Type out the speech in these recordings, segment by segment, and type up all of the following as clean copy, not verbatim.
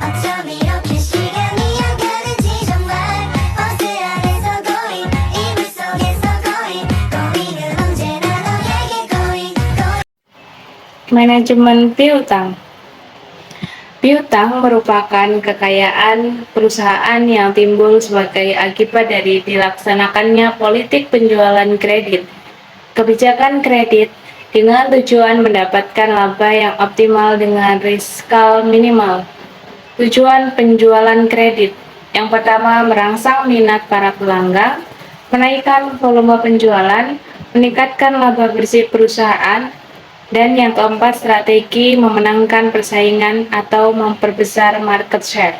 어쩜 이렇게 시간이 안 가는지 정말 버스 안에서 고인 이불 속에서 고인 고인은 언제나 너에게 고인 Manajemen piutang. Piutang merupakan kekayaan perusahaan yang timbul sebagai akibat dari dilaksanakannya politik penjualan kredit, kebijakan kredit dengan tujuan mendapatkan laba yang optimal dengan riskal minimal. Tujuan penjualan kredit yang pertama merangsang minat para pelanggan, menaikkan volume penjualan, meningkatkan laba bersih perusahaan, dan yang keempat, strategi memenangkan persaingan atau memperbesar market share.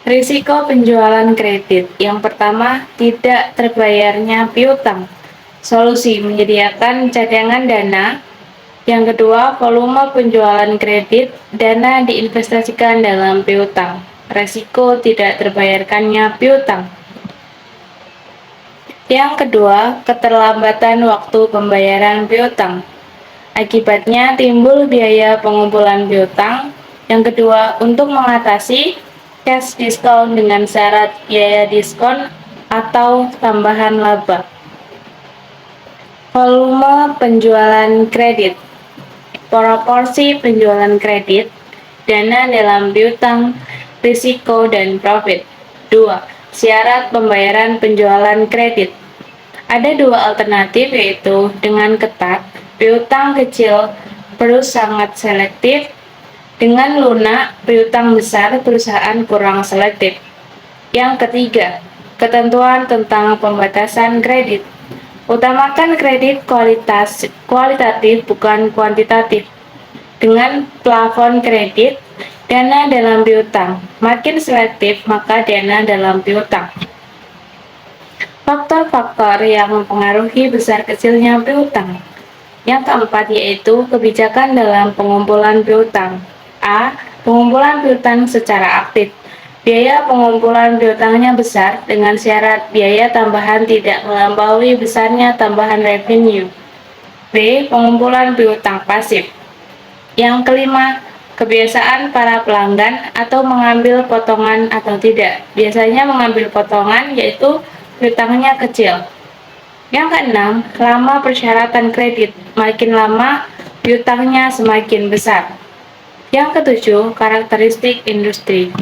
Risiko penjualan kredit. Yang pertama, tidak terbayarnya piutang. Solusi menyediakan cadangan dana. Yang kedua, volume penjualan kredit, dana diinvestasikan dalam piutang. Risiko tidak terbayarkannya piutang. Yang kedua, keterlambatan waktu pembayaran piutang. Akibatnya timbul biaya pengumpulan piutang. Yang kedua, untuk mengatasi cash discount dengan syarat biaya diskon atau tambahan laba. Volume penjualan kredit. Proporsi penjualan kredit, dana dalam piutang, risiko dan profit. 2. Syarat pembayaran penjualan kredit. Ada dua alternatif, yaitu dengan ketat, piutang kecil perlu sangat selektif, dengan lunak, piutang besar, perusahaan kurang selektif. Yang ketiga, ketentuan tentang pembatasan kredit. Utamakan kredit kualitatif bukan kuantitatif. Dengan plafon kredit, dana dalam piutang. Makin selektif, maka dana dalam piutang. Faktor-faktor yang mempengaruhi besar kecilnya piutang. Yang keempat yaitu kebijakan dalam pengumpulan piutang. A. Pengumpulan piutang secara aktif. Biaya pengumpulan piutangnya besar dengan syarat biaya tambahan tidak melampaui besarnya tambahan revenue. B. Pengumpulan piutang pasif. Yang kelima, kebiasaan para pelanggan atau mengambil potongan atau tidak. Biasanya mengambil potongan, yaitu piutangnya kecil. Yang keenam, lama persyaratan kredit. Makin lama, piutangnya semakin besar. Yang ketujuh, karakteristik industri.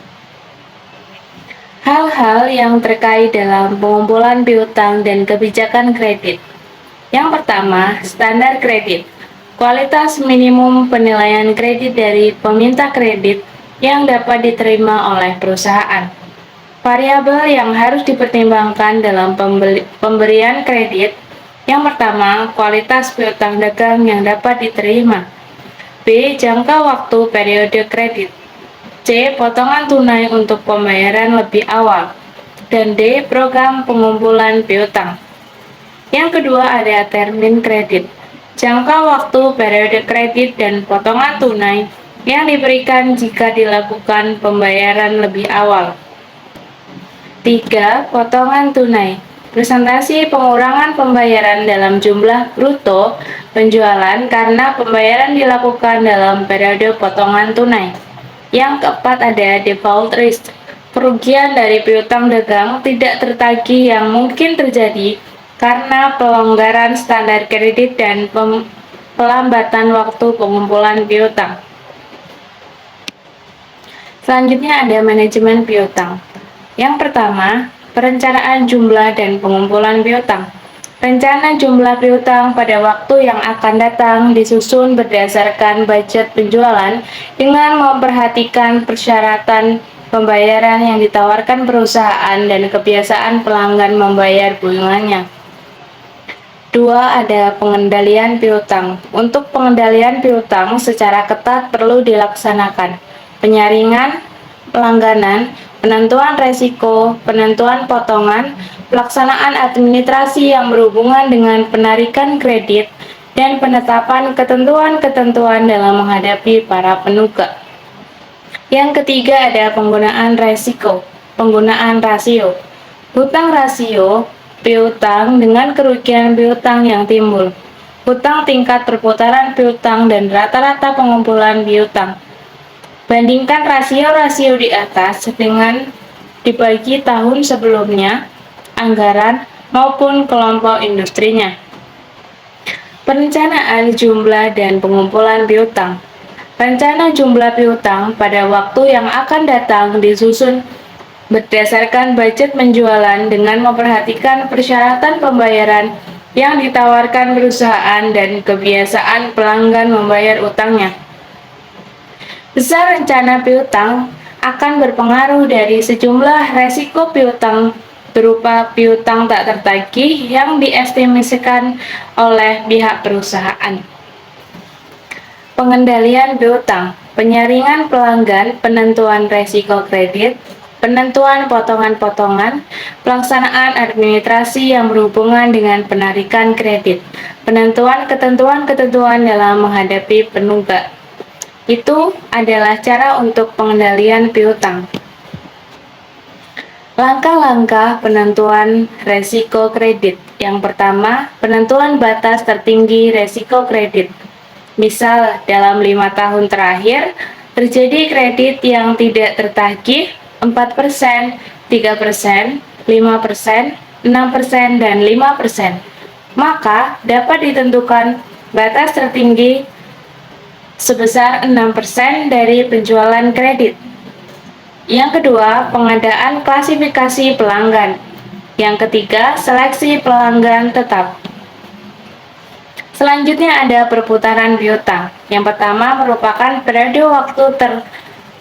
Hal-hal yang terkait dalam pengumpulan piutang dan kebijakan kredit. Yang pertama, standar kredit. Kualitas minimum penilaian kredit dari peminta kredit yang dapat diterima oleh perusahaan. Variabel yang harus dipertimbangkan dalam pemberian kredit. Yang pertama, kualitas piutang dagang yang dapat diterima. B. Jangka waktu periode kredit. C. Potongan tunai untuk pembayaran lebih awal. Dan D. Program pengumpulan piutang. Yang kedua ada termin kredit. Jangka waktu periode kredit dan potongan tunai yang diberikan jika dilakukan pembayaran lebih awal. 3. Potongan tunai. Presentasi pengurangan pembayaran dalam jumlah bruto penjualan karena pembayaran dilakukan dalam periode potongan tunai. Yang keempat ada default risk. Kerugian dari piutang dagang tidak tertagih yang mungkin terjadi karena pelonggaran standar kredit dan pelambatan waktu pengumpulan piutang. Selanjutnya ada manajemen piutang. Yang pertama, perencanaan jumlah dan pengumpulan piutang. Rencana jumlah piutang pada waktu yang akan datang disusun berdasarkan budget penjualan dengan memperhatikan persyaratan pembayaran yang ditawarkan perusahaan dan kebiasaan pelanggan membayar bunganya. 2. Ada pengendalian piutang. Untuk pengendalian piutang secara ketat perlu dilaksanakan penyaringan pelangganan, penentuan resiko, penentuan potongan, pelaksanaan administrasi yang berhubungan dengan penarikan kredit, dan penetapan ketentuan-ketentuan dalam menghadapi para penunggak. Yang ketiga ada penggunaan resiko, penggunaan rasio. Hutang rasio piutang dengan kerugian piutang yang timbul. hutang tingkat perputaran piutang dan rata-rata pengumpulan piutang. Bandingkan rasio-rasio di atas dengan dibagi tahun sebelumnya, anggaran, maupun kelompok industrinya. Perencanaan jumlah dan pengumpulan piutang. Rencana jumlah piutang pada waktu yang akan datang disusun berdasarkan budget penjualan dengan memperhatikan persyaratan pembayaran yang ditawarkan perusahaan dan kebiasaan pelanggan membayar utangnya. Besar rencana piutang akan berpengaruh dari sejumlah resiko piutang berupa piutang tak tertagih yang diestimasikan oleh pihak perusahaan. Pengendalian piutang, penyaringan pelanggan, penentuan resiko kredit, penentuan potongan-potongan, pelaksanaan administrasi yang berhubungan dengan penarikan kredit, penentuan ketentuan-ketentuan dalam menghadapi penunggak. Itu adalah cara untuk pengendalian piutang. Langkah-langkah penentuan resiko kredit. Yang pertama, penentuan batas tertinggi resiko kredit. Misal, dalam 5 tahun terakhir, terjadi kredit yang tidak tertagih 4%, 3%, 5%, 6%, dan 5%. Maka, dapat ditentukan batas tertinggi sebesar 6% dari penjualan kredit. Yang kedua, pengadaan klasifikasi pelanggan. Yang ketiga, seleksi pelanggan tetap. Selanjutnya ada perputaran piutang. Yang pertama merupakan periode waktu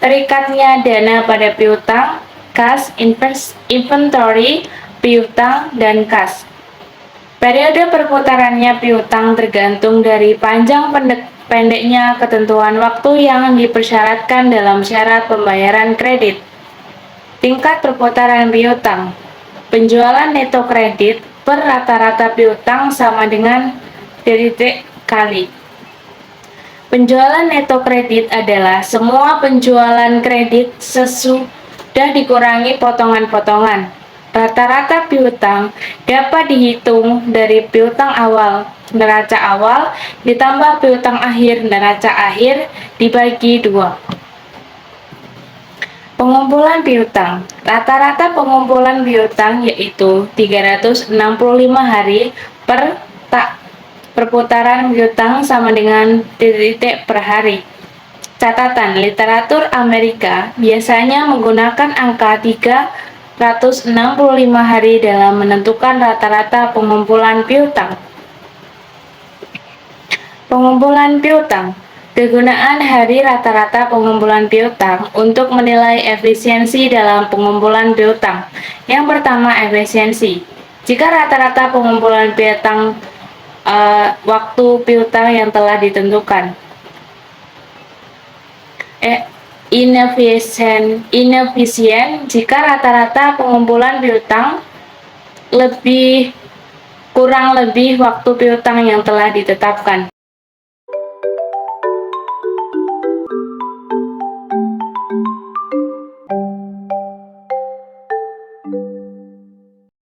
terikatnya dana pada piutang, kas, inventory, piutang, dan kas. Periode perputarannya piutang tergantung dari panjang pendeknya ketentuan waktu yang dipersyaratkan dalam syarat pembayaran kredit. Tingkat perputaran piutang. Penjualan neto kredit per rata-rata piutang sama dengan titik kali. Penjualan neto kredit adalah semua penjualan kredit sesudah dikurangi potongan-potongan. Rata-rata piutang dapat dihitung dari piutang awal neraca awal ditambah piutang akhir neraca akhir dibagi 2. Pengumpulan piutang. Rata-rata pengumpulan piutang yaitu 365 hari per perputaran piutang sama dengan titik per hari. Catatan, literatur Amerika biasanya menggunakan angka 365 hari dalam menentukan rata-rata pengumpulan piutang. Pengumpulan piutang. Kegunaan hari rata-rata pengumpulan piutang untuk menilai efisiensi dalam pengumpulan piutang. Yang pertama, efisiensi. Jika rata-rata pengumpulan piutang waktu piutang yang telah ditentukan. Inefisien jika rata-rata pengumpulan piutang kurang lebih waktu piutang yang telah ditetapkan.